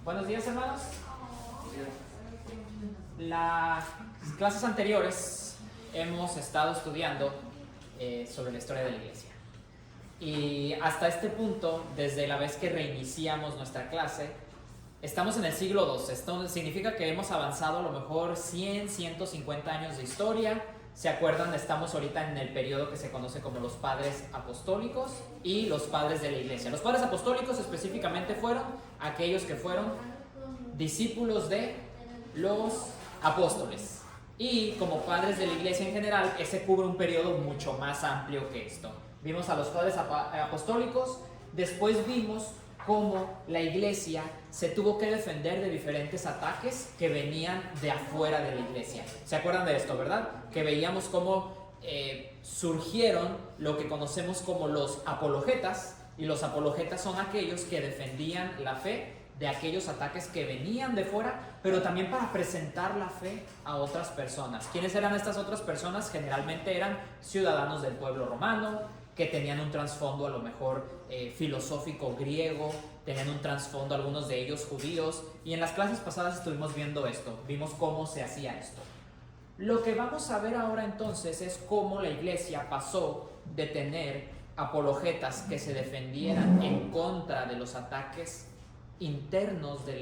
Buenos días, hermanos. Las clases anteriores hemos estado estudiando sobre la historia de la iglesia. Y hasta este punto, desde la vez que reiniciamos nuestra clase, estamos en el siglo II. Esto significa que hemos avanzado a lo mejor 100, 150 años de historia. ¿Se acuerdan? Estamos ahorita en el periodo que se conoce como los padres apostólicos y los padres de la iglesia. Los padres apostólicos específicamente fueron aquellos que fueron discípulos de los apóstoles. Y como padres de la iglesia en general, ese cubre un periodo mucho más amplio que esto. Vimos a los padres apostólicos, después vimos cómo la iglesia se tuvo que defender de diferentes ataques que venían de afuera de la iglesia. ¿Se acuerdan de esto, verdad? Que veíamos cómo surgieron lo que conocemos como los apologetas, y los apologetas son aquellos que defendían la fe de aquellos ataques que venían de fuera, pero también para presentar la fe a otras personas. ¿Quiénes eran estas otras personas? Generalmente eran ciudadanos del pueblo romano, que tenían un trasfondo a lo mejor filosófico griego, tenían un trasfondo algunos de ellos judíos, y en las clases pasadas estuvimos viendo esto, vimos cómo se hacía esto. Lo que vamos a ver ahora entonces es cómo la iglesia pasó de tener apologetas que se defendieran en contra de los ataques externos de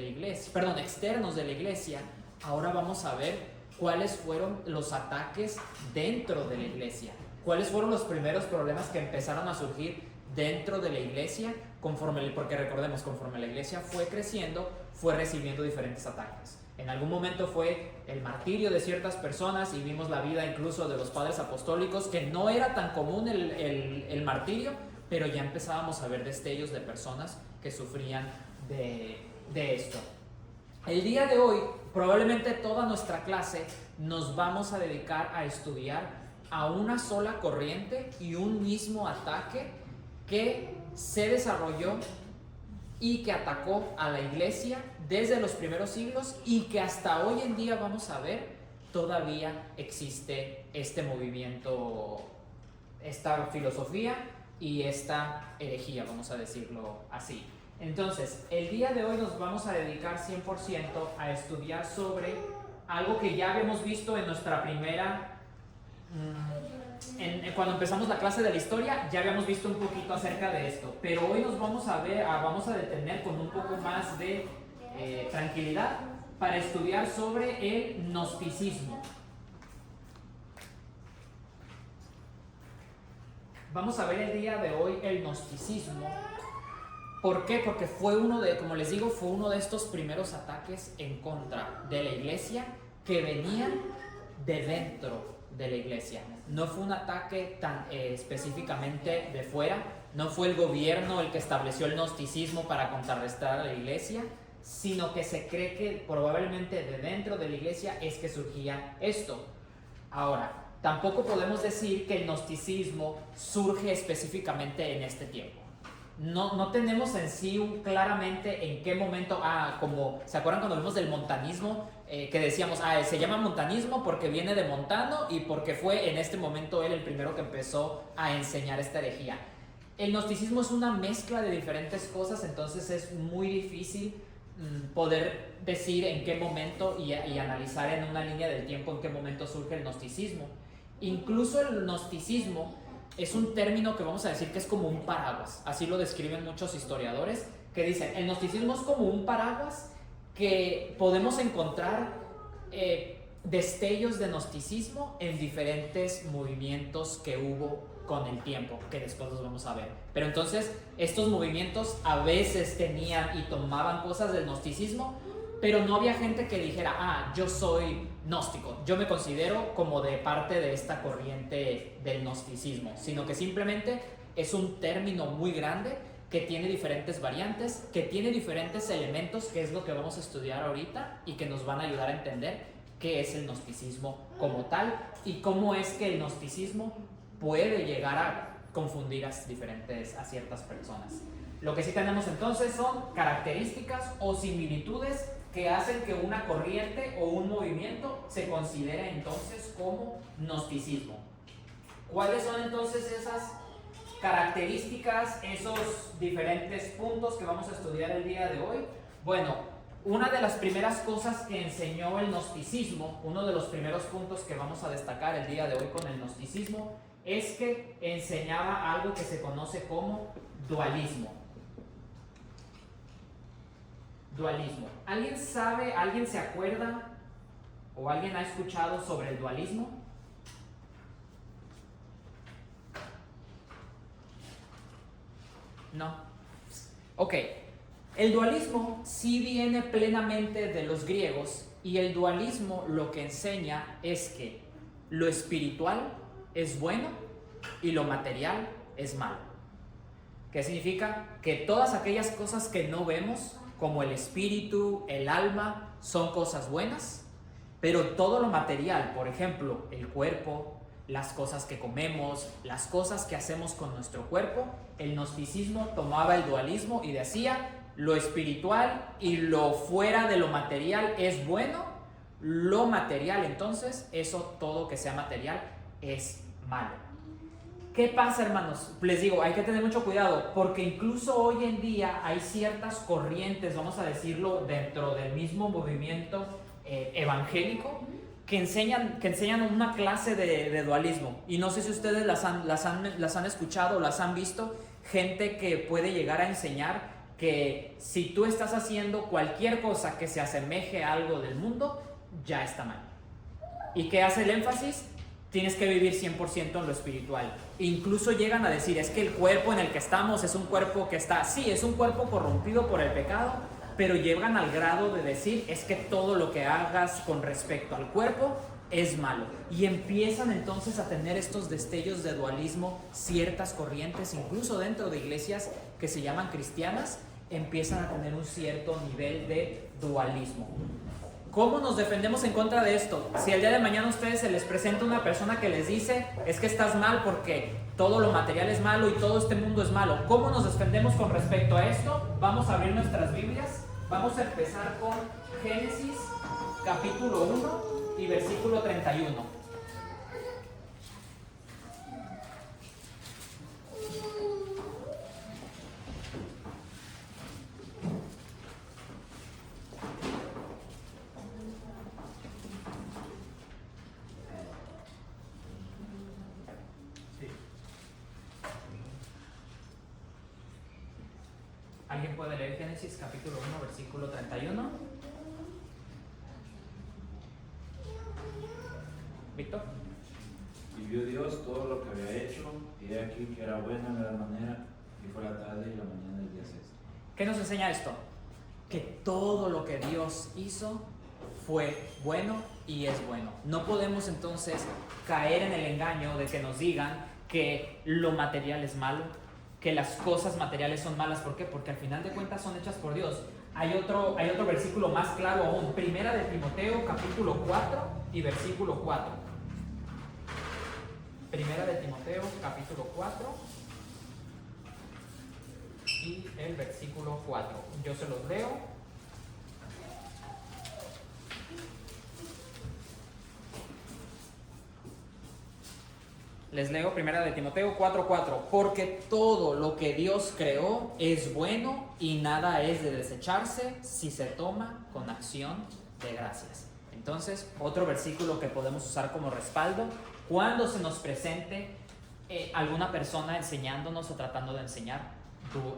la iglesia. Ahora vamos a ver cuáles fueron los ataques dentro de la iglesia. ¿Cuáles fueron los primeros problemas que empezaron a surgir dentro de la iglesia? Porque recordemos, conforme la iglesia fue creciendo, fue recibiendo diferentes ataques. En algún momento fue el martirio de ciertas personas, y vimos la vida incluso de los padres apostólicos, que no era tan común el martirio, pero ya empezábamos a ver destellos de personas que sufrían de esto. El día de hoy, probablemente toda nuestra clase nos vamos a dedicar a estudiar a una sola corriente y un mismo ataque que se desarrolló y que atacó a la iglesia desde los primeros siglos, y que hasta hoy en día vamos a ver todavía existe este movimiento, esta filosofía y esta herejía, vamos a decirlo así. Entonces, el día de hoy nos vamos a dedicar 100% a estudiar sobre algo que ya habíamos visto en nuestra primera... cuando empezamos la clase de la historia ya habíamos visto un poquito acerca de esto, pero hoy nos vamos a detener con un poco más de tranquilidad para estudiar sobre el gnosticismo. Vamos a ver el día de hoy el gnosticismo. ¿Por qué? Porque como les digo, fue uno de estos primeros ataques en contra de la iglesia que venían de dentro de la iglesia. No fue un ataque tan específicamente de fuera, no fue el gobierno el que estableció el gnosticismo para contrarrestar a la iglesia, sino que se cree que probablemente de dentro de la iglesia es que surgía esto. Ahora, tampoco podemos decir que el gnosticismo surge específicamente en este tiempo. No tenemos en sí claramente en qué momento, como ¿se acuerdan cuando vimos del montanismo? Que decíamos, se llama montanismo porque viene de Montano y porque fue en este momento él el primero que empezó a enseñar esta herejía. El gnosticismo es una mezcla de diferentes cosas, entonces es muy difícil poder decir en qué momento y analizar en una línea del tiempo en qué momento surge el gnosticismo. Incluso el gnosticismo es un término que vamos a decir que es como un paraguas, así lo describen muchos historiadores, que dicen, el gnosticismo es como un paraguas que podemos encontrar destellos de gnosticismo en diferentes movimientos que hubo con el tiempo, que después los vamos a ver. Pero entonces, estos movimientos a veces tenían y tomaban cosas del gnosticismo, pero no había gente que dijera, yo soy gnóstico, yo me considero como de parte de esta corriente del gnosticismo, sino que simplemente es un término muy grande que tiene diferentes variantes, que tiene diferentes elementos, que es lo que vamos a estudiar ahorita y que nos van a ayudar a entender qué es el gnosticismo como tal y cómo es que el gnosticismo puede llegar a confundir a ciertas personas. Lo que sí tenemos entonces son características o similitudes que hacen que una corriente o un movimiento se considere entonces como gnosticismo. ¿Cuáles son entonces esas características, esos diferentes puntos que vamos a estudiar el día de hoy? Bueno, Una de las primeras cosas que enseñó el gnosticismo, uno de los primeros puntos que vamos a destacar el día de hoy con el gnosticismo, es que enseñaba algo que se conoce como dualismo. Dualismo. ¿Alguien sabe, alguien se acuerda o alguien ha escuchado sobre el dualismo? No. Ok. El dualismo sí viene plenamente de los griegos, y el dualismo lo que enseña es que lo espiritual es bueno y lo material es malo. ¿Qué significa? Que todas aquellas cosas que no vemos, como el espíritu, el alma, son cosas buenas, pero todo lo material, por ejemplo, el cuerpo, las cosas que comemos, las cosas que hacemos con nuestro cuerpo, el gnosticismo tomaba el dualismo y decía: lo espiritual y lo fuera de lo material es bueno, lo material, entonces, eso todo que sea material es malo. ¿Qué pasa, hermanos? Les digo, hay que tener mucho cuidado, porque incluso hoy en día hay ciertas corrientes, vamos a decirlo, dentro del mismo movimiento evangélico, que enseñan una clase de dualismo. Y no sé si ustedes las han escuchado o las han visto, gente que puede llegar a enseñar que si tú estás haciendo cualquier cosa que se asemeje a algo del mundo, ya está mal. ¿Y qué hace el énfasis? Tienes que vivir 100% en lo espiritual. Incluso llegan a decir, es que el cuerpo en el que estamos es un cuerpo que está, sí, es un cuerpo corrompido por el pecado, pero llegan al grado de decir, es que todo lo que hagas con respecto al cuerpo es malo. Y empiezan entonces a tener estos destellos de dualismo, ciertas corrientes, incluso dentro de iglesias que se llaman cristianas, empiezan a tener un cierto nivel de dualismo. ¿Cómo nos defendemos en contra de esto? Si el día de mañana a ustedes se les presenta una persona que les dice, es que estás mal porque todo lo material es malo y todo este mundo es malo, ¿cómo nos defendemos con respecto a esto? Vamos a abrir nuestras Biblias. Vamos a empezar con Génesis capítulo 1 y versículo 31. ¿Alguien puede leer Génesis capítulo 1, versículo 31? ¿Víctor? Y vio Dios todo lo que había hecho, y he aquí que era bueno en gran manera, y fue la tarde y la mañana del día sexto. ¿Qué nos enseña esto? Que todo lo que Dios hizo fue bueno y es bueno. No podemos entonces caer en el engaño de que nos digan que lo material es malo, que las cosas materiales son malas. ¿Por qué? Porque al final de cuentas son hechas por Dios. Hay otro versículo más claro aún, Primera de Timoteo capítulo 4 y versículo 4. Primera de Timoteo capítulo 4 y el versículo 4. Yo se los leo. Les leo Primera de Timoteo 4:4. Porque todo lo que Dios creó es bueno y nada es de desecharse si se toma con acción de gracias. Entonces, otro versículo que podemos usar como respaldo cuando se nos presente alguna persona enseñándonos o tratando de enseñar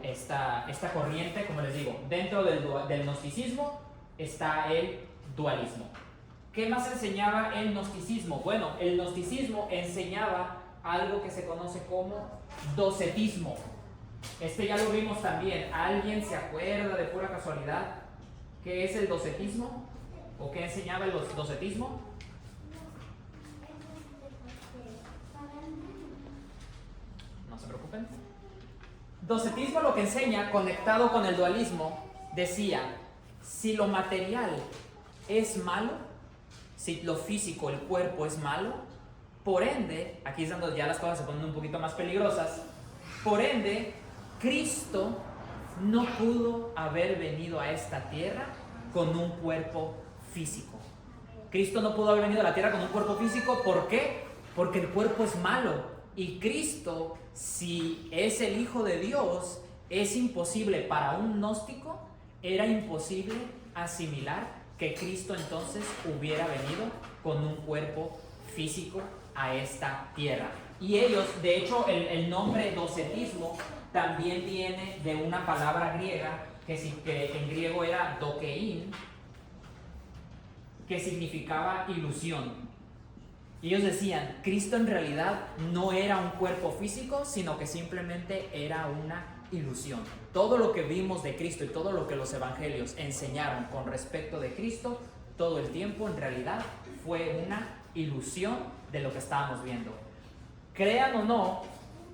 esta corriente. Como les digo, dentro del gnosticismo está el dualismo. ¿Qué más enseñaba el gnosticismo? Bueno, el gnosticismo enseñaba algo que se conoce como docetismo. Ya lo vimos también. ¿Alguien se acuerda de pura casualidad qué es el docetismo? ¿O qué enseñaba el docetismo? No se preocupen. Docetismo lo que enseña, conectado con el dualismo, decía, si lo material es malo, si lo físico, el cuerpo es malo, por ende, aquí es donde ya las cosas se ponen un poquito más peligrosas, por ende, Cristo no pudo haber venido a esta tierra con un cuerpo físico. Cristo no pudo haber venido a la tierra con un cuerpo físico, ¿por qué? Porque el cuerpo es malo. Y Cristo, si es el Hijo de Dios, es imposible para un gnóstico, era imposible asimilar que Cristo entonces hubiera venido con un cuerpo físico a esta tierra. Y ellos, de hecho, el nombre docetismo también viene de una palabra griega que en griego era dokein, que significaba ilusión. Y ellos decían, Cristo en realidad no era un cuerpo físico, sino que simplemente era una ilusión. Todo lo que vimos de Cristo y todo lo que los evangelios enseñaron con respecto de Cristo, todo el tiempo en realidad fue una ilusión de lo que estábamos viendo. Crean o no,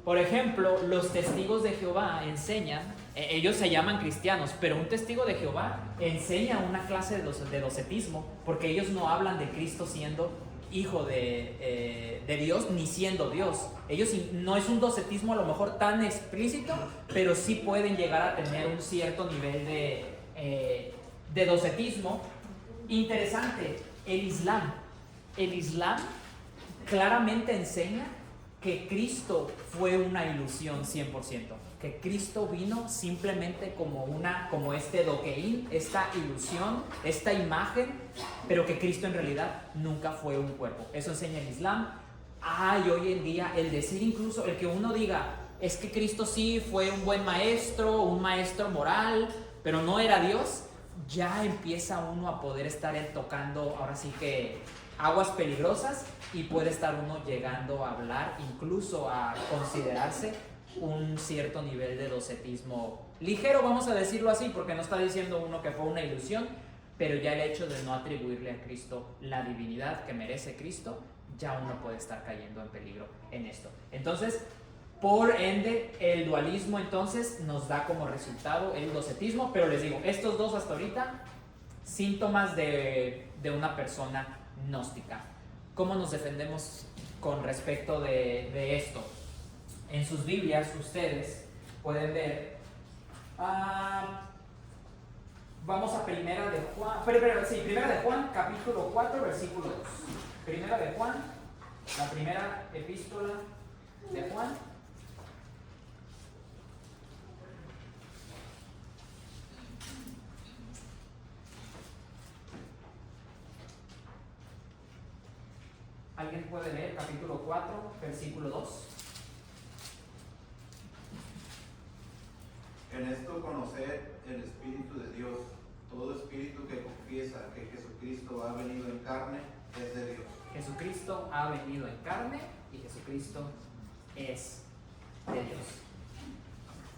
por ejemplo, los testigos de Jehová enseñan, ellos se llaman cristianos, pero un testigo de Jehová enseña una clase de docetismo, porque ellos no hablan de Cristo siendo hijo de Dios ni siendo Dios. Ellos no es un docetismo a lo mejor tan explícito, pero sí pueden llegar a tener un cierto nivel de docetismo. Interesante, el Islam claramente enseña que Cristo fue una ilusión 100%, que Cristo vino simplemente como este dokein, esta ilusión, esta imagen, pero que Cristo en realidad nunca fue un cuerpo. Eso enseña el Islam. Y hoy en día el decir, incluso el que uno diga, es que Cristo sí fue un buen maestro, un maestro moral, pero no era Dios, ya empieza uno a poder estar tocando, ahora sí que aguas peligrosas, y puede estar uno llegando a hablar, incluso a considerarse un cierto nivel de docetismo ligero, vamos a decirlo así, porque no está diciendo uno que fue una ilusión, pero ya el hecho de no atribuirle a Cristo la divinidad que merece Cristo, ya uno puede estar cayendo en peligro en esto. Entonces, por ende, el dualismo entonces nos da como resultado el docetismo, pero les digo, estos dos hasta ahorita, síntomas de una persona gnóstica. ¿Cómo nos defendemos con respecto de esto? En sus Biblias ustedes pueden ver, vamos a Primera de Juan, capítulo 4, versículo 2. Primera de Juan, la primera epístola de Juan. ¿Alguien puede leer capítulo 4, versículo 2? En esto conocer el Espíritu de Dios. Todo espíritu que confiesa que Jesucristo ha venido en carne es de Dios. Jesucristo ha venido en carne y Jesucristo es de Dios.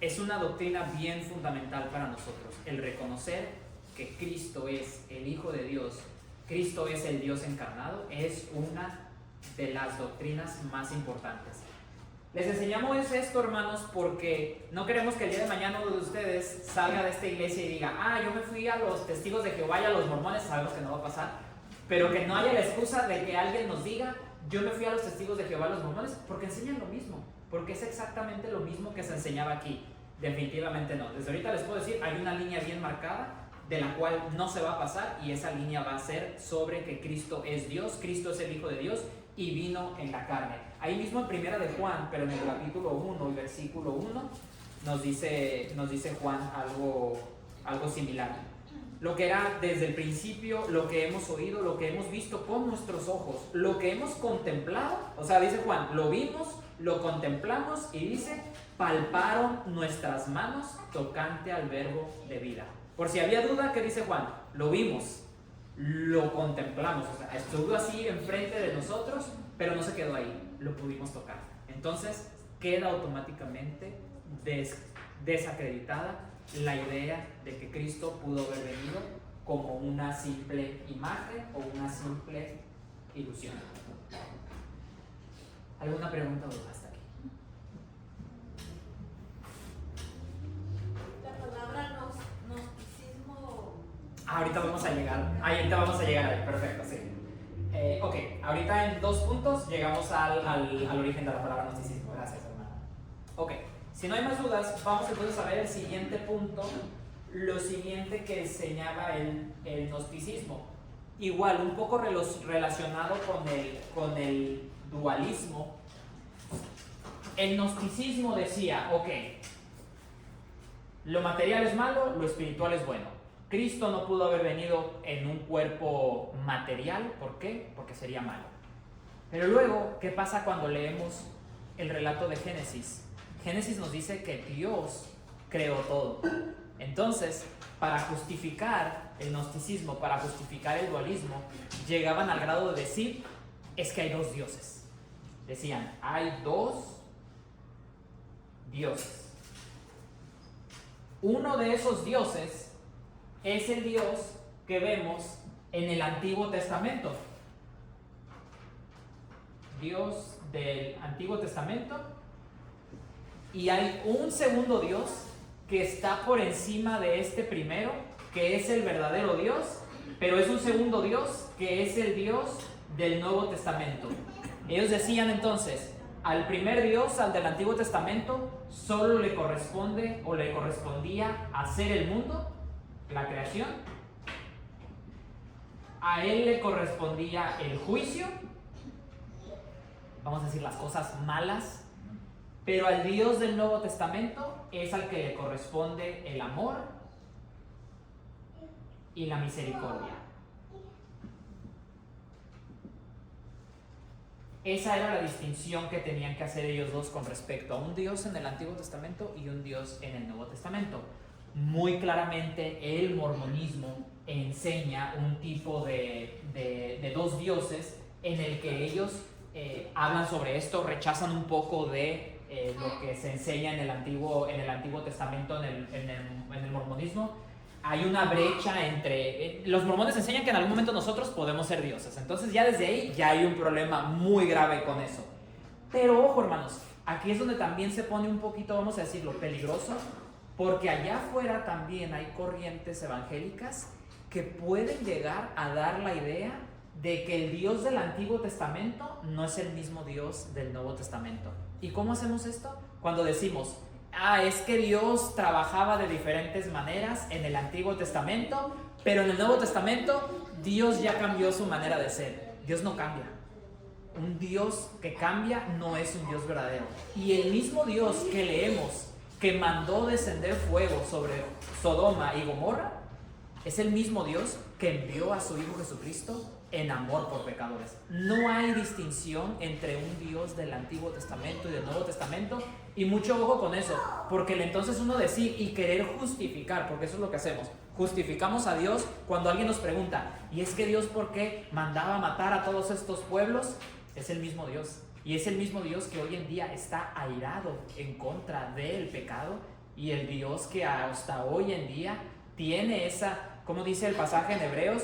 Es una doctrina bien fundamental para nosotros, el reconocer que Cristo es el Hijo de Dios, Cristo es el Dios encarnado, es una de las doctrinas más importantes. Les enseñamos esto, hermanos, porque no queremos que el día de mañana uno de ustedes salga de esta iglesia y diga, yo me fui a los testigos de Jehová y a los mormones, sabemos que no va a pasar, pero que no haya la excusa de que alguien nos diga, yo me fui a los testigos de Jehová y a los mormones, porque enseñan lo mismo, porque es exactamente lo mismo que se enseñaba aquí. Definitivamente no. Desde ahorita les puedo decir, hay una línea bien marcada de la cual no se va a pasar, y esa línea va a ser sobre que Cristo es Dios, Cristo es el Hijo de Dios y vino en la carne. Ahí mismo en Primera de Juan, pero en el capítulo 1 y versículo 1, nos dice Juan algo similar. Lo que era desde el principio, lo que hemos oído, lo que hemos visto con nuestros ojos, lo que hemos contemplado, o sea, dice Juan, lo vimos, lo contemplamos, y dice, palparon nuestras manos tocante al verbo de vida. Por si había duda, ¿qué dice Juan? Lo vimos, lo contemplamos, o sea, estuvo así enfrente de nosotros, pero no se quedó ahí, lo pudimos tocar. Entonces queda automáticamente desacreditada la idea de que Cristo pudo haber venido como una simple imagen o una simple ilusión. ¿Alguna pregunta o duda hasta aquí? La palabra gnosticismo. Ahorita vamos a llegar ahí, perfecto, sí. Ok, ahorita en 2 puntos llegamos al origen de la palabra gnosticismo. Gracias, hermano. Ok, si no hay más dudas, vamos entonces a ver el siguiente punto, lo siguiente que enseñaba el gnosticismo. Igual, un poco relacionado con el dualismo. El gnosticismo decía, ok, lo material es malo, lo espiritual es bueno. Cristo no pudo haber venido en un cuerpo material. ¿Por qué? Porque sería malo. Pero luego, ¿qué pasa cuando leemos el relato de Génesis? Génesis nos dice que Dios creó todo. Entonces, para justificar el gnosticismo, para justificar el dualismo, llegaban al grado de decir, es que hay dos dioses. Decían, hay dos dioses. Uno de esos dioses es el Dios que vemos en el Antiguo Testamento. Dios del Antiguo Testamento. Y hay un segundo Dios que está por encima de este primero, que es el verdadero Dios, pero es un segundo Dios que es el Dios del Nuevo Testamento. Ellos decían entonces, al primer Dios, al del Antiguo Testamento, solo le corresponde o le correspondía hacer el mundo, la creación. A él le correspondía el juicio, vamos a decir las cosas malas. Pero al Dios del Nuevo Testamento es al que le corresponde el amor y la misericordia. Esa era la distinción que tenían que hacer ellos dos con respecto a un Dios en el Antiguo Testamento y un Dios en el Nuevo Testamento. Muy claramente el mormonismo enseña un tipo de dos dioses en el que ellos hablan sobre esto, rechazan un poco de lo que se enseña en el Antiguo Testamento, en el mormonismo. Hay una brecha entre... los mormones enseñan que en algún momento nosotros podemos ser dioses. Entonces ya desde ahí ya hay un problema muy grave con eso. Pero ojo, hermanos, aquí es donde también se pone un poquito, vamos a decirlo, peligroso, porque allá afuera también hay corrientes evangélicas que pueden llegar a dar la idea de que el Dios del Antiguo Testamento no es el mismo Dios del Nuevo Testamento. ¿Y cómo hacemos esto? Cuando decimos, es que Dios trabajaba de diferentes maneras en el Antiguo Testamento, pero en el Nuevo Testamento Dios ya cambió su manera de ser. Dios no cambia. Un Dios que cambia no es un Dios verdadero. Y el mismo Dios que leemos que mandó descender fuego sobre Sodoma y Gomorra es el mismo Dios que envió a su Hijo Jesucristo en amor por pecadores. No hay distinción entre un Dios del Antiguo Testamento y del Nuevo Testamento, y mucho ojo con eso, porque entonces uno decir y querer justificar, porque eso es lo que hacemos, justificamos a Dios cuando alguien nos pregunta, ¿y es que Dios por qué mandaba matar a todos estos pueblos? Es el mismo Dios, y es el mismo Dios que hoy en día está airado en contra del pecado, y el Dios que hasta hoy en día tiene esa, como dice el pasaje en Hebreos,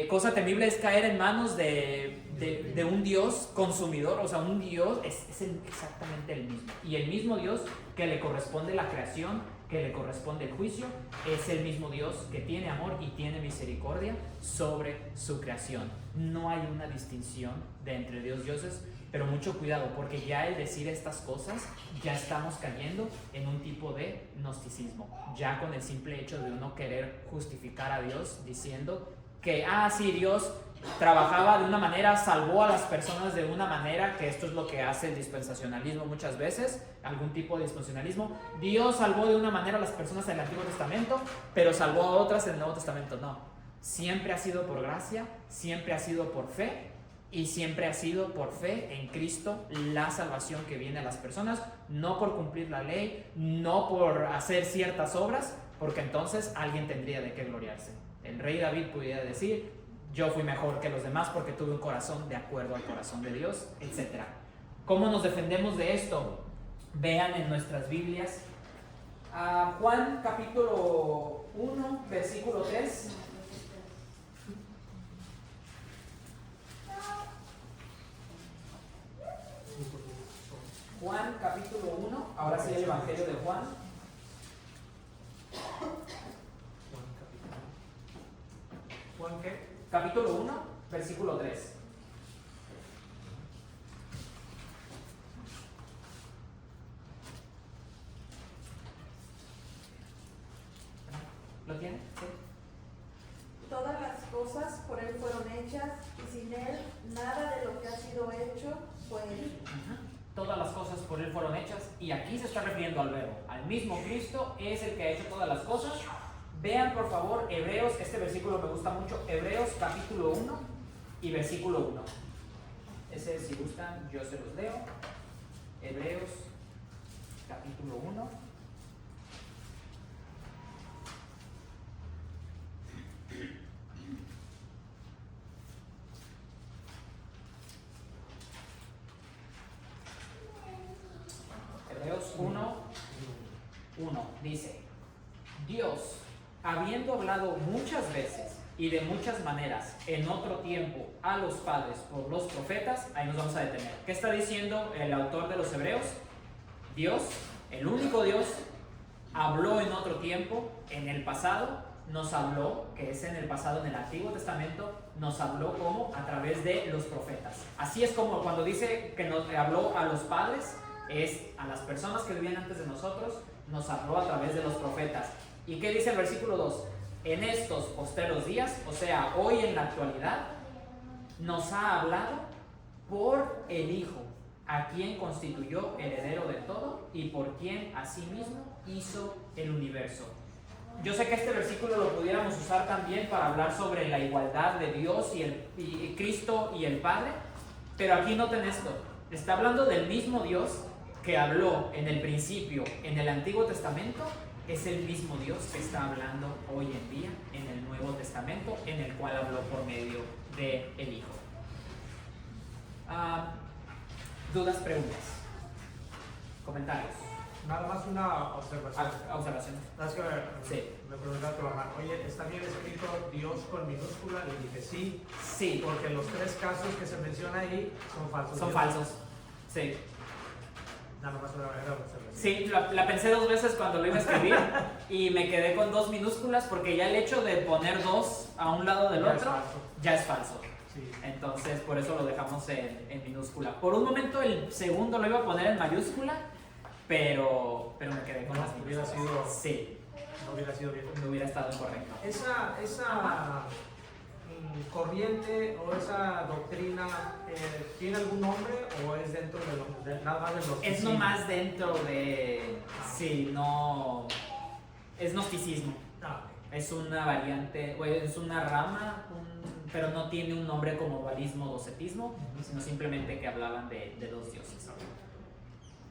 cosa temible es caer en manos de un Dios consumidor. O sea, un Dios es exactamente el mismo. Y el mismo Dios que le corresponde la creación, que le corresponde el juicio, es el mismo Dios que tiene amor y tiene misericordia sobre su creación. No hay una distinción de entre dioses, pero mucho cuidado, porque ya el decir estas cosas, ya estamos cayendo en un tipo de gnosticismo. Ya con el simple hecho de uno querer justificar a Dios diciendo que, sí, Dios trabajaba de una manera, salvó a las personas de una manera, que esto es lo que hace el dispensacionalismo muchas veces, algún tipo de dispensacionalismo. Dios salvó de una manera a las personas en el Antiguo Testamento, pero salvó a otras en el Nuevo Testamento. No, siempre ha sido por gracia, siempre ha sido por fe, y siempre ha sido por fe en Cristo la salvación que viene a las personas, no por cumplir la ley, no por hacer ciertas obras, porque entonces alguien tendría de qué gloriarse. El rey David pudiera decir, yo fui mejor que los demás porque tuve un corazón de acuerdo al corazón de Dios, etc. ¿Cómo nos defendemos de esto? Vean en nuestras Biblias Juan capítulo 1, versículo 3. Juan capítulo 1, ahora sí el Evangelio de Juan. ¿Juan qué? Capítulo 1, versículo 3. ¿Lo tiene? Sí. Todas las cosas por Él fueron hechas, y sin Él nada de lo que ha sido hecho fue hecho. Todas las cosas por Él fueron hechas, y aquí se está refiriendo al Verbo. Al mismo Cristo es el que ha hecho todas las cosas, Vean por favor Hebreos, este versículo me gusta mucho, Hebreos capítulo 1 y versículo 1. Ese, si gustan, yo se los leo. Hebreos capítulo 1. Hebreos 1 dice: Dios, habiendo hablado muchas veces y de muchas maneras en otro tiempo a los padres por los profetas, ahí nos vamos a detener. ¿Qué está diciendo el autor de los Hebreos? Dios, el único Dios, habló en otro tiempo, en el pasado, nos habló, que es en el pasado, en el Antiguo Testamento, nos habló como a través de los profetas. Así es como cuando dice que nos habló a los padres, es a las personas que vivían antes de nosotros, nos habló a través de los profetas. ¿Y qué dice el versículo 2? En estos posteros días, o sea, hoy en la actualidad, nos ha hablado por el Hijo, a quien constituyó heredero de todo y por quien asimismo hizo el universo. Yo sé que este versículo lo pudiéramos usar también para hablar sobre la igualdad de Dios y Cristo y el Padre, pero aquí noten esto, está hablando del mismo Dios que habló en el principio en el Antiguo Testamento, es el mismo Dios que está hablando hoy en día en el Nuevo Testamento, en el cual habló por medio del Hijo. ¿Dudas, preguntas? ¿Comentarios? Nada más una observación. ¿Observación? Es que Sí. me preguntaba tu hermano, oye, ¿está bien escrito Dios con minúscula? Le dije sí, Sí. porque los tres casos que se menciona ahí son falsos. Son falsos. Sí. Nada más una manera de observación. Sí, la pensé 2 veces cuando lo iba a escribir y me quedé con 2 minúsculas porque ya el hecho de poner 2 a un lado del Ya es otro falso. ya es falso. Sí. Entonces por eso lo dejamos en minúscula. Por un momento el segundo lo iba a poner en mayúscula, pero me quedé con No, las hubiera minúsculas. sido- Sí, No hubiera sido bien. no hubiera estado incorrecto. Esa corriente o esa doctrina tiene algún nombre o es dentro de nada más de los Es nomás dentro de... Sí, no... Es gnosticismo. Es una variante, es una rama, pero no tiene un nombre como dualismo o docetismo, sino simplemente que hablaban de 2 dioses.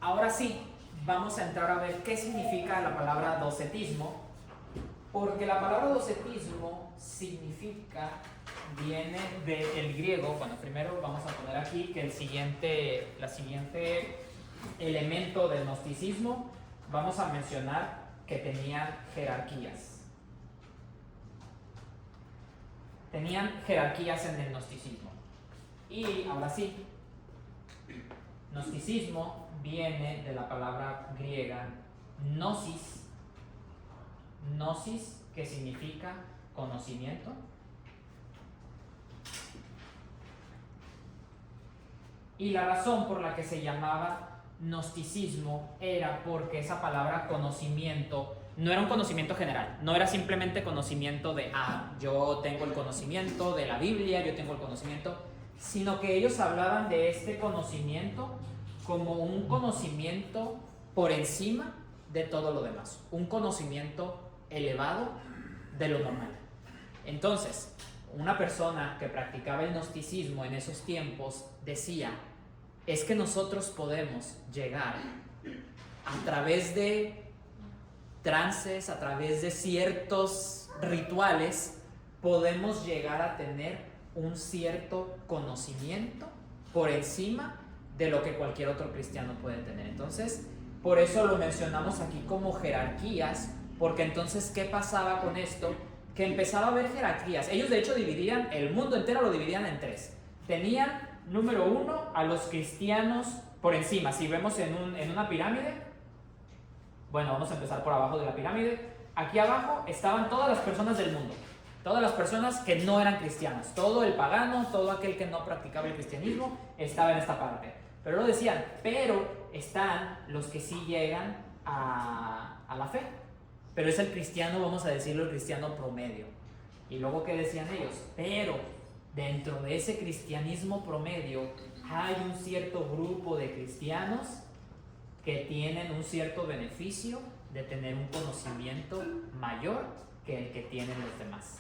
Ahora sí, vamos a entrar a ver qué significa la palabra docetismo, porque la palabra docetismo significa, viene del griego. Bueno, primero vamos a poner aquí que el siguiente elemento del gnosticismo, vamos a mencionar que tenían jerarquías. Tenían jerarquías en el gnosticismo. Y ahora sí, gnosticismo viene de la palabra griega gnosis, que significa conocimiento. Y la razón por la que se llamaba gnosticismo era porque esa palabra conocimiento no era un conocimiento general, no era simplemente conocimiento de, yo tengo el conocimiento de la Biblia, yo tengo el conocimiento, sino que ellos hablaban de este conocimiento como un conocimiento por encima de todo lo demás, un conocimiento elevado de lo normal. Entonces, una persona que practicaba el gnosticismo en esos tiempos decía, es que nosotros podemos llegar a través de trances, a través de ciertos rituales, podemos llegar a tener un cierto conocimiento por encima de lo que cualquier otro cristiano puede tener. Entonces, por eso lo mencionamos aquí como jerarquías, porque entonces, ¿qué pasaba con esto? Que empezaba a haber jerarquías. Ellos de hecho dividían, el mundo entero lo dividían en 3. Tenían, número 1, a los cristianos por encima. Si vemos en una pirámide, bueno, vamos a empezar por abajo de la pirámide. Aquí abajo estaban todas las personas del mundo, todas las personas que no eran cristianas, todo el pagano, todo aquel que no practicaba el cristianismo estaba en esta parte. Pero lo decían, pero están los que sí llegan a la fe. Pero es el cristiano, vamos a decirlo, el cristiano promedio. Y luego, ¿qué decían ellos? Pero dentro de ese cristianismo promedio hay un cierto grupo de cristianos que tienen un cierto beneficio de tener un conocimiento mayor que el que tienen los demás.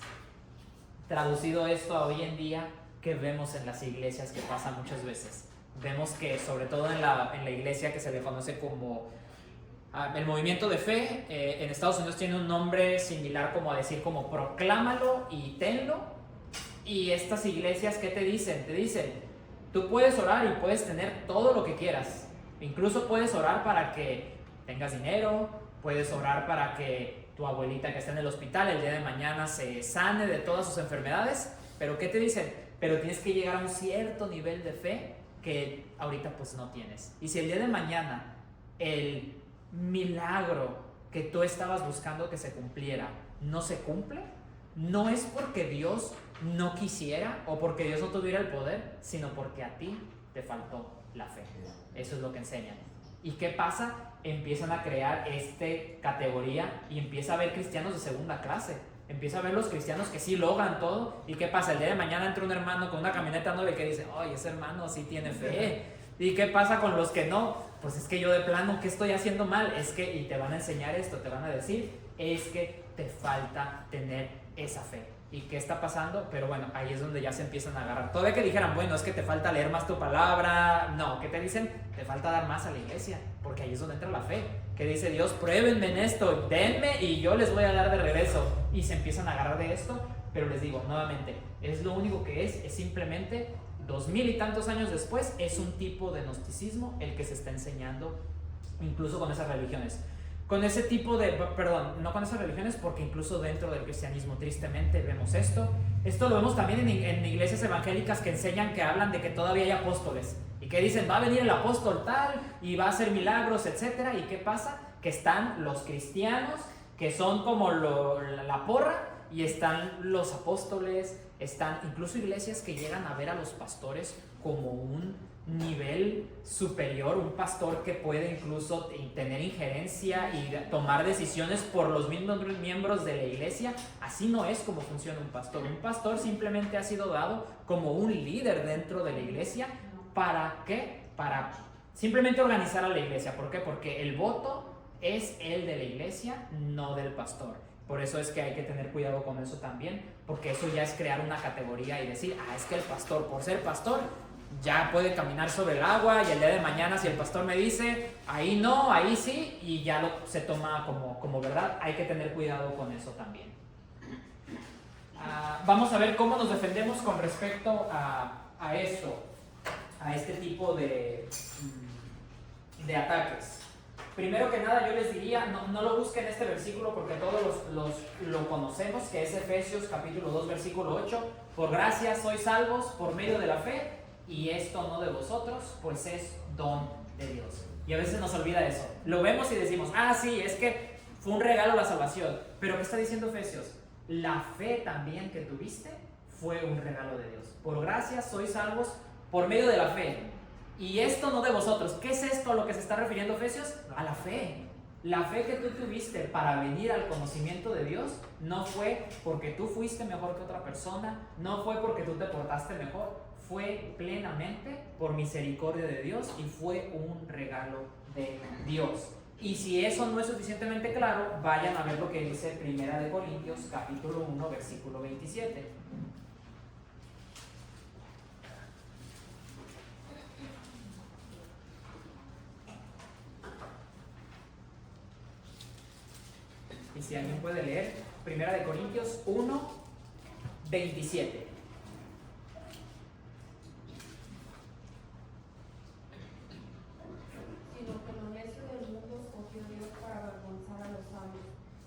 Traducido esto a hoy en día, que vemos en las iglesias que pasa muchas veces. Vemos que sobre todo en la iglesia que se le conoce como el movimiento de fe, en Estados Unidos tiene un nombre similar como a decir como proclámalo y tenlo. Y estas iglesias, ¿qué te dicen? Te dicen, tú puedes orar y puedes tener todo lo que quieras. Incluso puedes orar para que tengas dinero, puedes orar para que tu abuelita que está en el hospital el día de mañana se sane de todas sus enfermedades. Pero ¿qué te dicen? Pero tienes que llegar a un cierto nivel de fe que ahorita pues no tienes. Y si el día de mañana el milagro que tú estabas buscando que se cumpliera no se cumple, no es porque Dios no quisiera o porque Dios no tuviera el poder, sino porque a ti te faltó la fe. Eso es lo que enseñan. ¿Y qué pasa? Empiezan a crear esta categoría y empieza a haber cristianos de segunda clase. Empieza a ver los cristianos que sí logran todo. ¿Y qué pasa? El día de mañana entra un hermano con una camioneta nueva que dice, oye, ese hermano sí tiene fe. ¿Y qué pasa con los que no? Pues es que yo de plano, ¿qué estoy haciendo mal? Es que, y te van a enseñar esto, te van a decir, es que te falta tener esa fe. ¿Y qué está pasando? Pero bueno, ahí es donde ya se empiezan a agarrar. Todavía que dijeran, bueno, es que te falta leer más tu palabra. No, ¿qué te dicen? Te falta dar más a la iglesia, porque ahí es donde entra la fe. Que dice Dios, pruébenme en esto, denme y yo les voy a dar de regreso. Y se empiezan a agarrar de esto, pero les digo, nuevamente, es lo único que es simplemente 2000 y tantos años después, es un tipo de gnosticismo el que se está enseñando, incluso con esas religiones. Con ese tipo de, perdón, no con esas religiones, porque incluso dentro del cristianismo tristemente vemos esto. Esto lo vemos también en iglesias evangélicas que enseñan, que hablan de que todavía hay apóstoles y que dicen, va a venir el apóstol tal y va a hacer milagros, etcétera. ¿Y qué pasa? Que están los cristianos, que son como la porra, y están los apóstoles, están incluso iglesias que llegan a ver a los pastores como un nivel superior, un pastor que puede incluso tener injerencia y tomar decisiones por los mismos miembros de la iglesia. Así no es como funciona un pastor. Un pastor simplemente ha sido dado como un líder dentro de la iglesia. ¿Para qué? Para simplemente organizar a la iglesia. ¿Por qué? Porque el voto es el de la iglesia, no del pastor. Por eso es que hay que tener cuidado con eso también, porque eso ya es crear una categoría y decir, es que el pastor, por ser pastor, ya puede caminar sobre el agua, y el día de mañana si el pastor me dice, ahí no, ahí sí, y ya se toma como verdad. Hay que tener cuidado con eso también. Vamos a ver cómo nos defendemos con respecto a esto, a este tipo de ataques. Primero que nada yo les diría, no lo busquen este versículo porque todos lo conocemos, que es Efesios capítulo 2 versículo 8. Por gracia sois salvos por medio de la fe, y esto no de vosotros, pues es don de Dios. Y a veces nos olvida eso. Lo vemos y decimos, sí, es que fue un regalo la salvación. Pero ¿qué está diciendo Efesios? La fe también que tuviste fue un regalo de Dios. Por gracia sois salvos por medio de la fe. Y esto no de vosotros. ¿Qué es esto a lo que se está refiriendo Efesios? A la fe. La fe que tú tuviste para venir al conocimiento de Dios no fue porque tú fuiste mejor que otra persona, no fue porque tú te portaste mejor, fue plenamente por misericordia de Dios y fue un regalo de Dios. Y si eso no es suficientemente claro, vayan a ver lo que dice 1 Corintios capítulo 1 versículo 27. Y si alguien puede leer 1 Corintios 1, 27. Sino que lo necio del mundo escogió Dios para avergonzar a los sabios,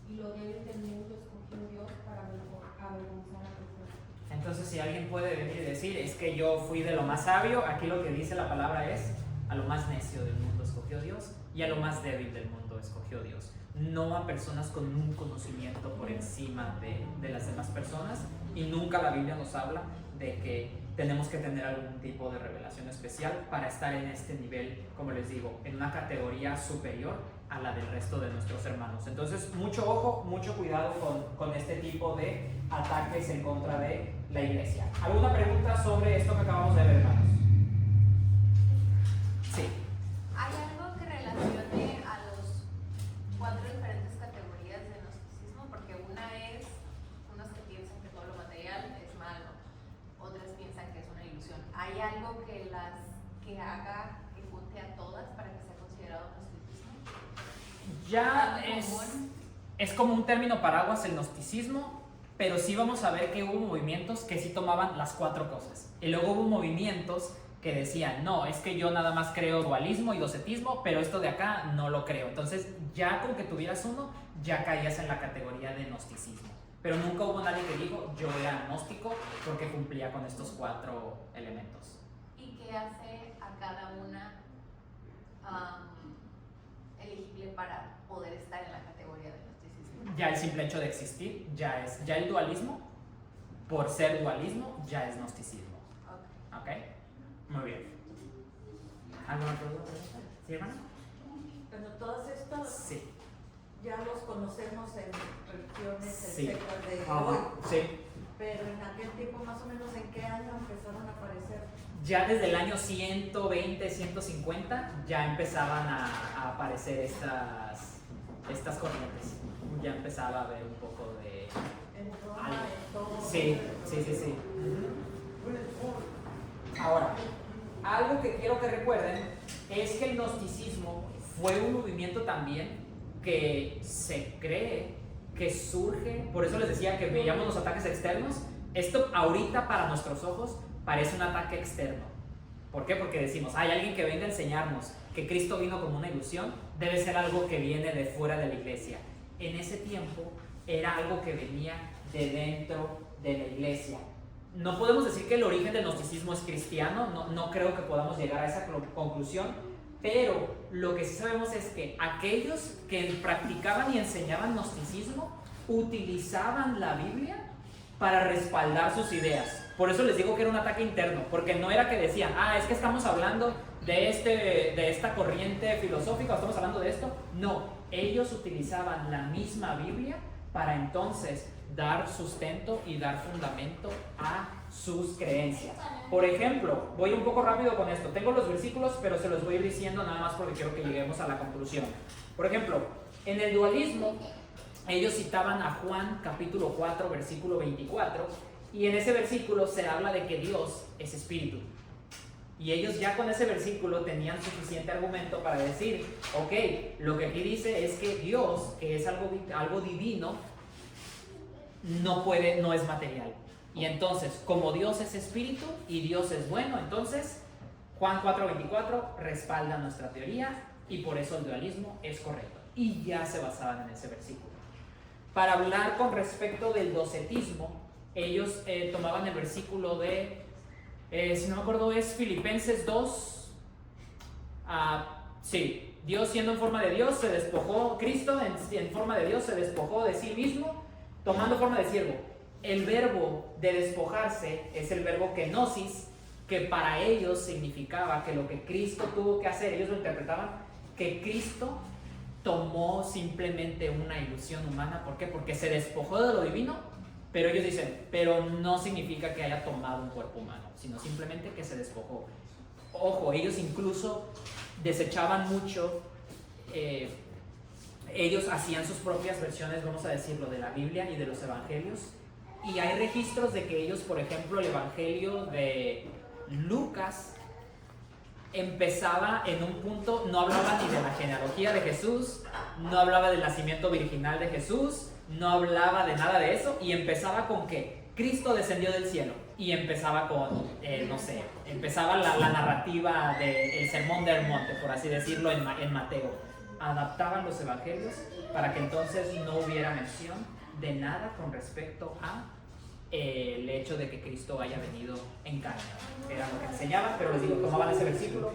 y lo débil del mundo escogió Dios para avergonzar a los fuertes. Entonces, si alguien puede venir y decir, es que yo fui de lo más sabio, aquí lo que dice la palabra es, a lo más necio del mundo escogió Dios, y a lo más débil del mundo escogió Dios. No a personas con un conocimiento por encima de las demás personas, y nunca la Biblia nos habla de que tenemos que tener algún tipo de revelación especial para estar en este nivel, como les digo, en una categoría superior a la del resto de nuestros hermanos. Entonces, mucho ojo, mucho cuidado con este tipo de ataques en contra de la iglesia. ¿Alguna pregunta sobre esto que acabamos de ver, hermanos? Sí. ¿Hay algo que relacione a los 4 diferentes categorías de gnosticismo? Porque una es Ya es como un término paraguas el gnosticismo, pero sí vamos a ver que hubo movimientos que sí tomaban las 4 cosas. Y luego hubo movimientos que decían, no, es que yo nada más creo dualismo y docetismo, pero esto de acá no lo creo. Entonces ya con que tuvieras uno, ya caías en la categoría de gnosticismo. Pero nunca hubo nadie que dijo, yo era gnóstico porque cumplía con estos 4 elementos. ¿Y qué hace a cada una elegible para poder estar en la categoría de gnosticismo? Ya el simple hecho de existir, ya el dualismo, por ser dualismo, ya es gnosticismo. ¿Ok? Muy bien. ¿Alguna pregunta? ¿Sí, hermano? Bueno, todos estos Sí. ya los conocemos en religiones, Sí. etcétera, de hoy. Sí. Pero en aquel tiempo, más o menos, ¿en qué año empezaron a aparecer? Ya desde el año 120, 150, ya empezaban a aparecer estas corrientes. Ya empezaba a haber un poco de... En Roma, algo. en todo. Sí. Ahora, algo que quiero que recuerden es que el gnosticismo fue un movimiento también que se cree que surge, por eso les decía que veíamos los ataques externos. Esto ahorita para nuestros ojos parece un ataque externo. ¿Por qué? Porque decimos, hay alguien que venga a enseñarnos que Cristo vino como una ilusión, debe ser algo que viene de fuera de la iglesia. En ese tiempo era algo que venía de dentro de la iglesia. No podemos decir que el origen del gnosticismo es cristiano, no creo que podamos llegar a esa conclusión, pero lo que sí sabemos es que aquellos que practicaban y enseñaban gnosticismo utilizaban la Biblia para respaldar sus ideas. Por eso les digo que era un ataque interno, porque no era que decían, es que estamos hablando de esta corriente filosófica, o estamos hablando de esto. No, ellos utilizaban la misma Biblia para entonces dar sustento y dar fundamento a sus creencias. Por ejemplo, voy un poco rápido con esto. Tengo los versículos, pero se los voy a ir diciendo nada más porque quiero que lleguemos a la conclusión. Por ejemplo, en el dualismo, ellos citaban a Juan capítulo 4, versículo 24, y en ese versículo se habla de que Dios es espíritu. Y ellos ya con ese versículo tenían suficiente argumento para decir, ok, lo que aquí dice es que Dios, que es algo divino, no es material. Y entonces, como Dios es espíritu y Dios es bueno, entonces Juan 4:24 respalda nuestra teoría y por eso el dualismo es correcto. Y ya se basaban en ese versículo. Para hablar con respecto del docetismo, ellos tomaban el versículo de, si no me acuerdo, es Filipenses 2. Sí, Dios siendo en forma de Dios se despojó, Cristo en forma de Dios se despojó de sí mismo, tomando forma de siervo. El verbo de despojarse es el verbo kenosis, que para ellos significaba que lo que Cristo tuvo que hacer, ellos lo interpretaban, que Cristo tomó simplemente una ilusión humana. ¿Por qué? Porque se despojó de lo divino, pero ellos dicen, pero no significa que haya tomado un cuerpo humano, sino simplemente que se despojó. Ojo, ellos incluso desechaban mucho, ellos hacían sus propias versiones, vamos a decirlo, de la Biblia y de los evangelios, y hay registros de que ellos, por ejemplo, el evangelio de Lucas empezaba en un punto, no hablaba ni de la genealogía de Jesús, no hablaba del nacimiento virginal de Jesús, no hablaba de nada de eso, y empezaba con que Cristo descendió del cielo, y empezaba con, empezaba la narrativa del sermón del monte, por así decirlo, en Mateo. Adaptaban los evangelios para que entonces no hubiera mención de nada con respecto a el hecho de que Cristo haya venido en carne. Era lo que enseñaban, pero les digo, tomaban ese versículo.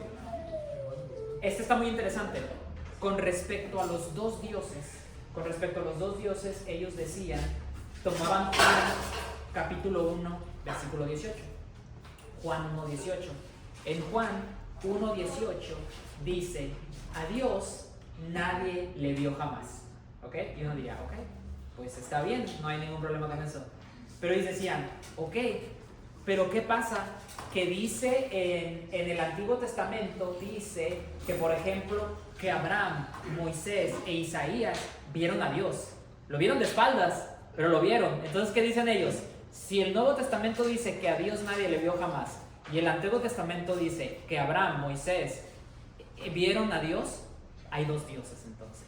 Este está muy interesante. Con respecto a los dos dioses, ellos decían, tomaban Juan capítulo 1, versículo 18. Juan 1:18. En Juan 1:18 dice, a Dios nadie le vio jamás. ¿Ok? Y uno diría, ok, pues está bien, no hay ningún problema con eso. Pero ellos decían, ok, pero ¿qué pasa? Que dice en el Antiguo Testamento, dice que, por ejemplo, que Abraham, Moisés e Isaías vieron a Dios. Lo vieron de espaldas, pero lo vieron. Entonces, ¿qué dicen ellos? Si el Nuevo Testamento dice que a Dios nadie le vio jamás, y el Antiguo Testamento dice que Abraham, Moisés vieron a Dios, hay dos dioses entonces.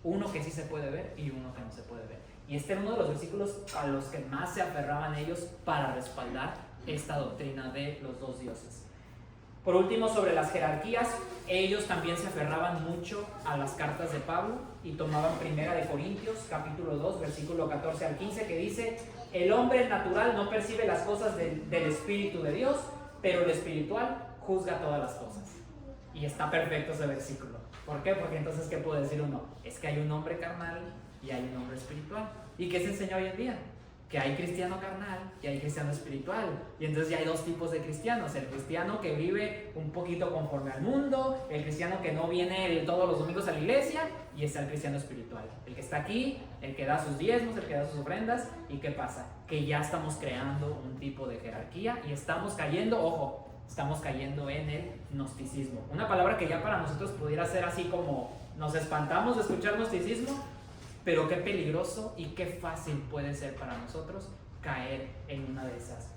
Uno que sí se puede ver y uno que no se puede ver. Y este era uno de los versículos a los que más se aferraban ellos para respaldar esta doctrina de los dos dioses. Por último, sobre las jerarquías, ellos también se aferraban mucho a las cartas de Pablo y tomaban 1 Corintios capítulo 2 versículo 14 al 15, que dice: el hombre natural no percibe las cosas del Espíritu de Dios, pero el espiritual juzga todas las cosas. Y está perfecto ese versículo. ¿Por qué? Porque entonces, ¿qué puede decir uno? Es que hay un hombre carnal y hay un hombre espiritual. ¿Y qué se enseña hoy en día? Que hay cristiano carnal y hay cristiano espiritual. Y entonces ya hay dos tipos de cristianos: el cristiano que vive un poquito conforme al mundo, el cristiano que no viene todos los domingos a la iglesia, y está el cristiano espiritual, el que está aquí, el que da sus diezmos, el que da sus ofrendas. ¿Y qué pasa? Que ya estamos creando un tipo de jerarquía y estamos cayendo, ojo, estamos cayendo en el gnosticismo, una palabra que ya para nosotros pudiera ser así como nos espantamos de escuchar gnosticismo, pero qué peligroso y qué fácil puede ser para nosotros caer en una de esas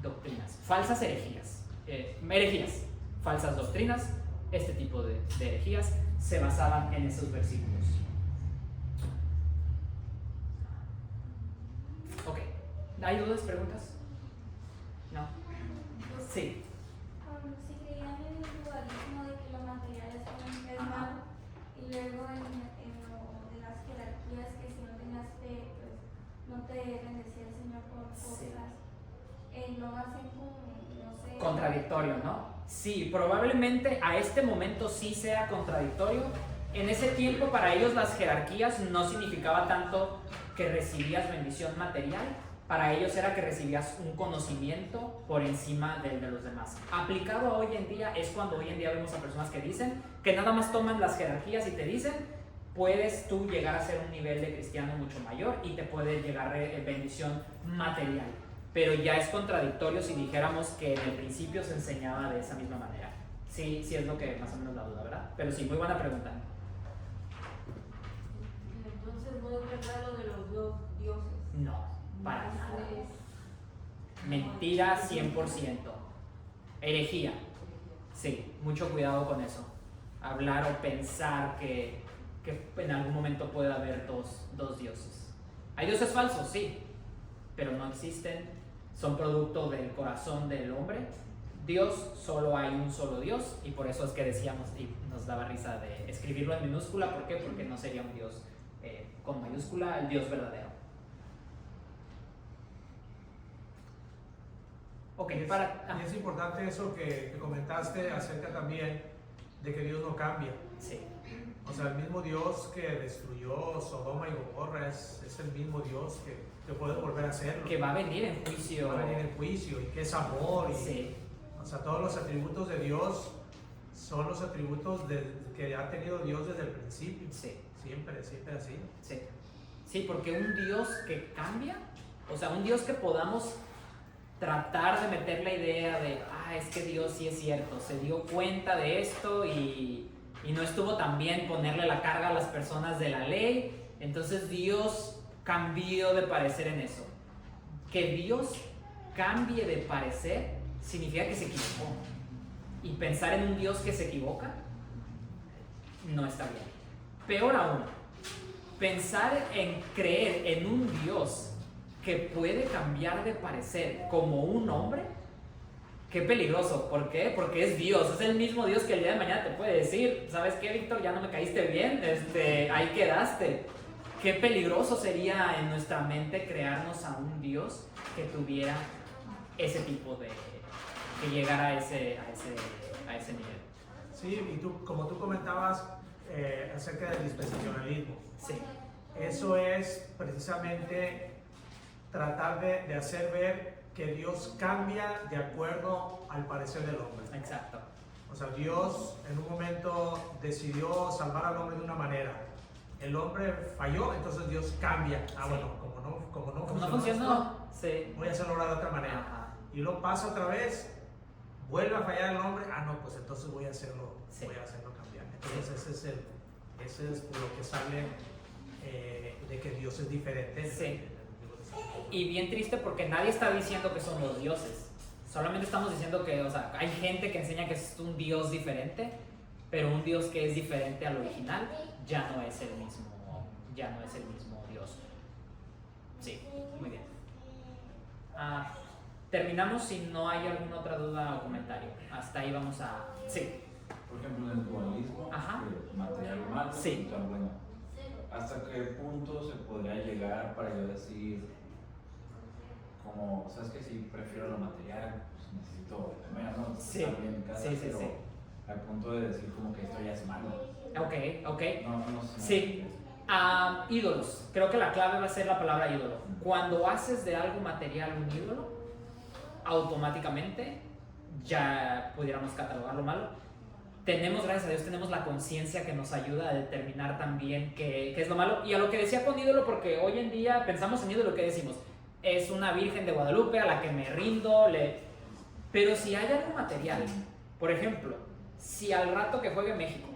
doctrinas, falsas herejías, falsas doctrinas. Este tipo de herejías se basaban en esos versículos. Ok, ¿hay dudas, preguntas? ¿No? Sí. Si creían en el dualismo de que lo material es malo, y luego en lo de las jerarquías, que si no tenías fe, pues no te bendecía el Señor por cosas, lo hacen como, no sé, Contradictorio, ¿no? Sí, probablemente a este momento sí sea contradictorio. En ese tiempo para ellos las jerarquías no significaba tanto que recibías bendición material. Para ellos era que recibías un conocimiento por encima del de los demás. Aplicado a hoy en día es cuando hoy en día vemos a personas que dicen que nada más toman las jerarquías y te dicen: puedes tú llegar a ser un nivel de cristiano mucho mayor y te puede llegar bendición material. Pero ya es contradictorio si dijéramos que en el principio se enseñaba de esa misma manera. Sí, sí es lo que más o menos la duda, ¿verdad? Pero sí, muy buena pregunta. Entonces no es verdad lo de los dos dioses. No, para nada. Mentira 100%. Herejía. Sí, mucho cuidado con eso. Hablar o pensar que en algún momento puede haber dos dioses. ¿Hay dioses falsos? Sí, pero no existen. Son producto del corazón del hombre. Dios, solo hay un solo Dios, y por eso es que decíamos, y nos daba risa de escribirlo en minúscula. ¿Por qué? Porque no sería un Dios con mayúscula, el Dios verdadero. Ok, y es importante eso que comentaste acerca también de que Dios no cambia. Sí. O sea, el mismo Dios que destruyó Sodoma y Gomorra es el mismo Dios que puede volver a hacerlo. Que va a venir en juicio. Va a venir en juicio, y que es amor. Y, sí. O sea, todos los atributos de Dios son los atributos que ha tenido Dios desde el principio. Sí. Siempre así. Sí. Sí, porque un Dios que cambia, o sea, un Dios que podamos tratar de meter la idea de, es que Dios sí es cierto, se dio cuenta de esto y no estuvo tan bien ponerle la carga a las personas de la ley, entonces Dios cambió de parecer en eso. Que Dios cambie de parecer significa que se equivocó. Y pensar en un Dios que se equivoca no está bien. Peor aún, pensar en creer en un Dios que puede cambiar de parecer como un hombre, qué peligroso. ¿Por qué? Porque es Dios, es el mismo Dios que el día de mañana te puede decir: ¿sabes qué, Víctor? Ya no me caíste bien, ahí quedaste. Qué peligroso sería en nuestra mente crearnos a un Dios que tuviera ese tipo de, que llegara a ese nivel. Sí, y como tú comentabas acerca del dispensacionalismo. Sí. Eso es precisamente tratar de hacer ver que Dios cambia de acuerdo al parecer del hombre. Exacto. O sea, Dios en un momento decidió salvar al hombre de una manera. El hombre falló, entonces Dios cambia. Bueno, como no funcionó, sí. Voy a hacerlo ahora de otra manera. Ajá. Y lo pasa otra vez, vuelve a fallar el hombre. No, pues entonces voy a hacerlo cambiar. Entonces ese es lo que sale de que Dios es diferente. Sí. Y bien triste porque nadie está diciendo que son los dioses. Solamente estamos diciendo que, o sea, hay gente que enseña que es un Dios diferente, pero un Dios que es diferente al original ya no es el mismo Dios. Sí, muy bien. Terminamos si no hay alguna otra duda o comentario. Hasta ahí vamos a... Sí. Por ejemplo, en el dualismo, Ajá. material malo, Sí. espiritual bueno. ¿Hasta qué punto se podría llegar para yo decir, como, sabes que si prefiero lo material, pues necesito comer, ¿no? Sí. Estar bien en casa, Sí, sí, pero sí. al punto de decir como que esto ya es malo. Ok. No sé. Sí. Ídolos. Creo que la clave va a ser la palabra ídolo. Cuando haces de algo material un ídolo, automáticamente ya pudiéramos catalogarlo malo. Gracias a Dios, tenemos la conciencia que nos ayuda a determinar también qué es lo malo. Y a lo que decía con ídolo, porque hoy en día pensamos en ídolo, ¿qué decimos? Es una Virgen de Guadalupe a la que me rindo. Pero si hay algo material, por ejemplo, si al rato que juegue México,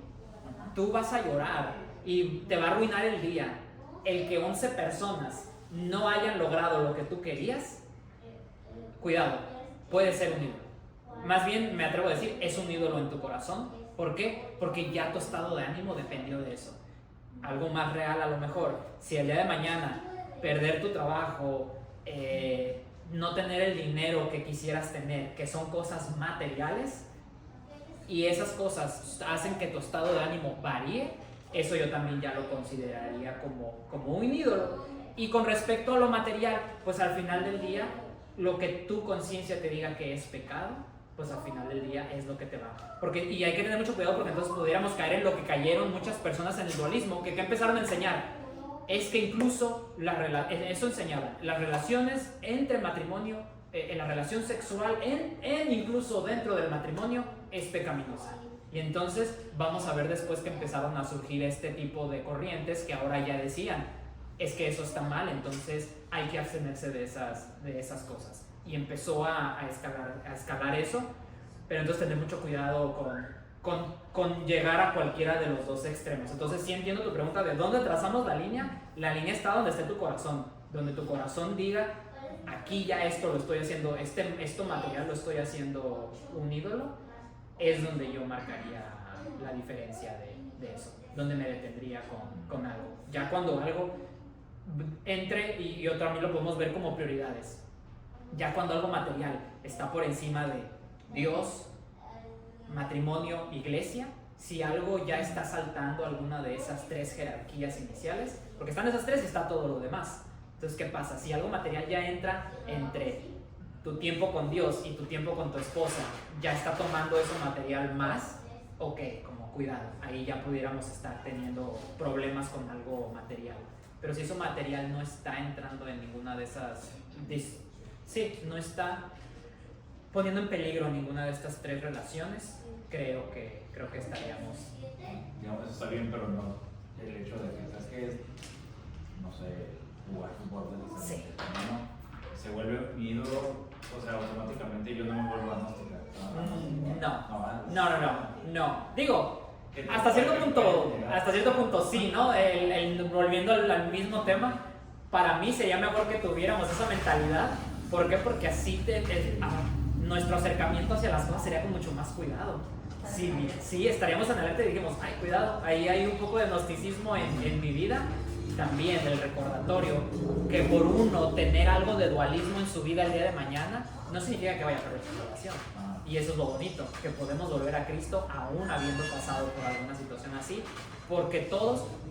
tú vas a llorar y te va a arruinar el día el que 11 personas no hayan logrado lo que tú querías, cuidado, puede ser un ídolo. Más bien, me atrevo a decir, es un ídolo en tu corazón. ¿Por qué? Porque ya tu estado de ánimo dependió de eso. Algo más real a lo mejor, si el día de mañana perder tu trabajo, no tener el dinero que quisieras tener, que son cosas materiales, y esas cosas hacen que tu estado de ánimo varíe, eso yo también ya lo consideraría como un ídolo. Y con respecto a lo material, pues al final del día, lo que tu conciencia te diga que es pecado, pues al final del día es lo que te va. Y hay que tener mucho cuidado, porque entonces pudiéramos caer en lo que cayeron muchas personas en el dualismo, que empezaron a enseñar. Es que incluso, eso enseñaban, las relaciones entre matrimonio, en la relación sexual, incluso dentro del matrimonio, es pecaminosa. Y entonces vamos a ver después que empezaron a surgir este tipo de corrientes que ahora ya decían, es que eso está mal, entonces hay que abstenerse de esas cosas. Y empezó a escalar eso, pero entonces tener mucho cuidado con llegar a cualquiera de los dos extremos. Entonces sí entiendo tu pregunta de dónde trazamos la línea. La línea está donde esté tu corazón, donde tu corazón diga, aquí ya esto lo estoy haciendo, esto material lo estoy haciendo un ídolo, es donde yo marcaría la diferencia de eso, donde me detendría con algo. Ya cuando algo entre, y también lo podemos ver como prioridades, ya cuando algo material está por encima de Dios, matrimonio, iglesia, si algo ya está saltando alguna de esas tres jerarquías iniciales, porque están esas tres y está todo lo demás. Entonces, ¿qué pasa? Si algo material ya entra entre tu tiempo con Dios y tu tiempo con tu esposa, ya está tomando eso material más, ok, como cuidado, ahí ya pudiéramos estar teniendo problemas con algo material. Pero si eso material no está entrando en ninguna de esas, no está poniendo en peligro ninguna de estas tres relaciones, creo que estaríamos... Digamos, eso está bien, pero no el hecho de que, ¿sabes qué es? No sé, jugar fútbol de Sí. Se vuelve mi ídolo, o sea, automáticamente yo no me vuelvo agnóstica. No. Digo, hasta cierto punto sí, ¿no? Volviendo al mismo tema, para mí sería mejor que tuviéramos esa mentalidad. ¿Por qué? Porque así nuestro acercamiento hacia las cosas sería con mucho más cuidado. Sí, estaríamos en alerta y dijimos, ay, cuidado, ahí hay un poco de gnosticismo en mi vida. También el recordatorio que por uno tener algo de dualismo en su vida el día de mañana no significa que vaya a perder su salvación. Y eso es lo bonito, que podemos volver a Cristo aún habiendo pasado por alguna situación así, porque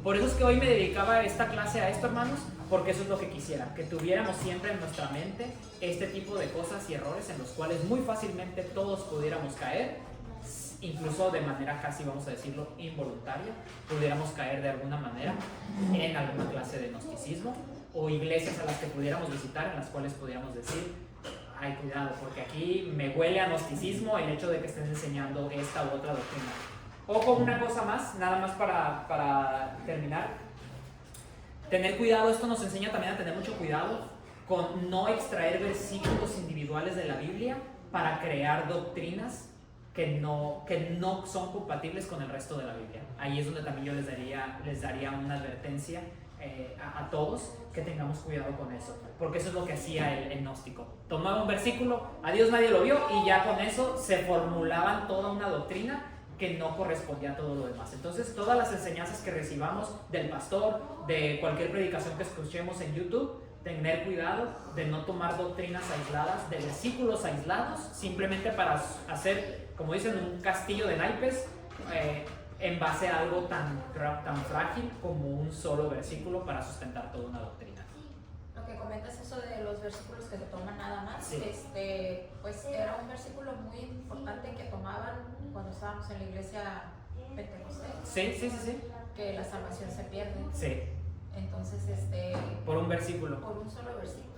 por eso es que hoy me dedicaba esta clase a esto, hermanos, porque eso es lo que quisiera, que tuviéramos siempre en nuestra mente este tipo de cosas y errores en los cuales muy fácilmente todos pudiéramos caer, incluso de manera casi, vamos a decirlo, involuntaria, pudiéramos caer de alguna manera en alguna clase de gnosticismo o iglesias a las que pudiéramos visitar, en las cuales pudiéramos decir, ay, cuidado, porque aquí me huele a gnosticismo el hecho de que estén enseñando esta u otra doctrina. Ojo, una cosa más, nada más para terminar. Tener cuidado, esto nos enseña también a tener mucho cuidado con no extraer versículos individuales de la Biblia para crear doctrinas que no son compatibles con el resto de la Biblia. Ahí es donde también yo les daría una advertencia a todos, que tengamos cuidado con eso, porque eso es lo que hacía el gnóstico. Tomaba un versículo, a Dios nadie lo vio, y ya con eso se formulaban toda una doctrina que no correspondía a todo lo demás. Entonces, todas las enseñanzas que recibamos del pastor, de cualquier predicación que escuchemos en YouTube, tener cuidado de no tomar doctrinas aisladas, de versículos aislados, simplemente para hacer, como dicen, un castillo de naipes en base a algo tan frágil como un solo versículo para sustentar toda una doctrina. Lo que comentas eso de los versículos que se toman nada más, Sí. pues era un versículo muy importante que tomaban cuando estábamos en la iglesia pentecostés, Sí. que la salvación se pierde. Sí, Entonces, por un versículo. por un solo versículo.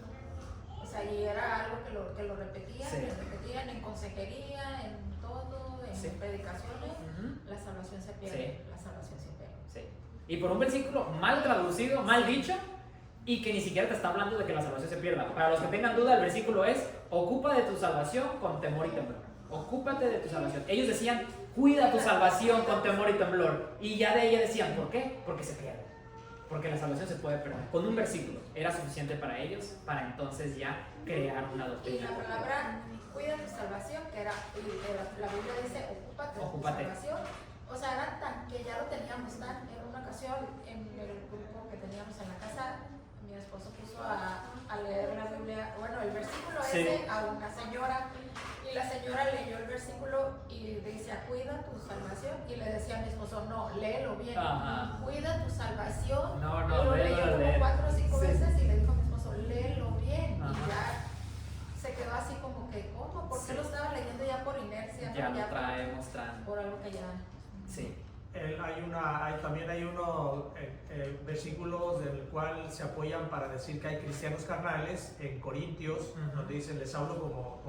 O sea, y era algo que lo repetían, Sí. y repetían en consejería, en todo, en Sí. predicaciones. Ujú. La salvación se pierde, Sí. la salvación se pierde. Sí. Y por un versículo mal traducido, mal dicho, y que ni siquiera te está hablando de que la salvación se pierda. Para los que tengan duda, el versículo es: ocupa de tu salvación con temor y temblor. Ocúpate de tu salvación. Ellos decían: cuida tu salvación con temor y temblor. Y ya de ella decían: ¿por qué? Porque se pierde. Porque la salvación se puede perder. Con un versículo era suficiente para ellos, para entonces ya crear una Y doctrina. la palabra cuida tu salvación, que era, la Biblia dice ocúpate de tu Ocúpate. salvación. O sea, era tan que ya lo teníamos tan. En una ocasión, en el grupo que teníamos en la casa, mi esposo puso a leer la Biblia, bueno, el versículo Sí. ese a una señora. Y la señora leyó el versículo y decía: cuida tu salvación. Y le decía a mi esposo: no, léelo bien. Ajá. Cuida tu salvación. No, Y lo leyó como léelo. 4 o 5 Sí. veces y le dijo a mi esposo: léelo bien. Ajá. Y ya se quedó así como que, ¿cómo? ¿Por qué Sí. lo estaba leyendo ya por inercia? Ya ¿no? lo por- trae mostrando. Por algo que ya. Sí. También hay unos versículos del cual se apoyan para decir que hay cristianos carnales en Corintios, Ujú. donde dicen: les hablo como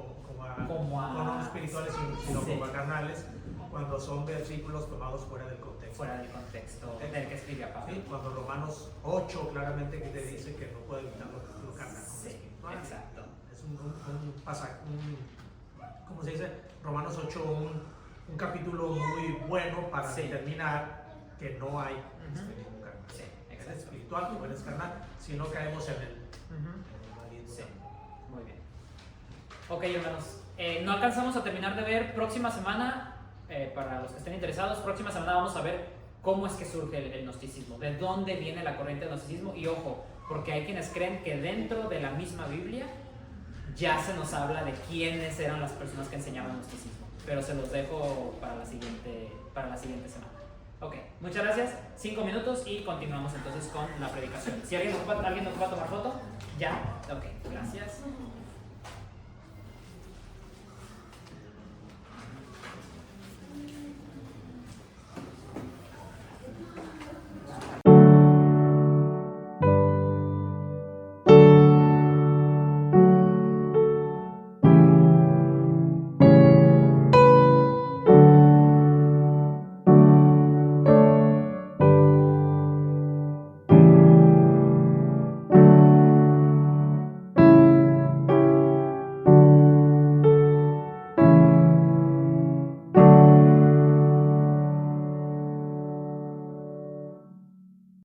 Como a- no espirituales, sino Sí. como a carnales, cuando son versículos tomados fuera del contexto. Fuera del contexto del que escribe a Pablo. Sí, cuando Romanos 8 claramente que te dice que no puede evitar lo carnal como Sí, espiritual. exacto. Es un pasaje, ¿cómo se dice? Romanos 8, un capítulo muy bueno para Sí. determinar que no hay Ujú. ningún carnal. Sí, Es exacto. espiritual o eres carnal, si no caemos en el Ujú. Sí, muy bien. Ok, hermanos, no alcanzamos a terminar de ver. Próxima semana, para los que estén interesados, próxima semana vamos a ver cómo es que surge el gnosticismo, de dónde viene la corriente del gnosticismo. Y ojo, porque hay quienes creen que dentro de la misma Biblia ya se nos habla de quiénes eran las personas que enseñaban gnosticismo, pero se los dejo para la siguiente semana. Ok, muchas gracias. 5 minutos y continuamos entonces con la predicación. Si alguien ocupa tomar foto, ya. Ok, gracias.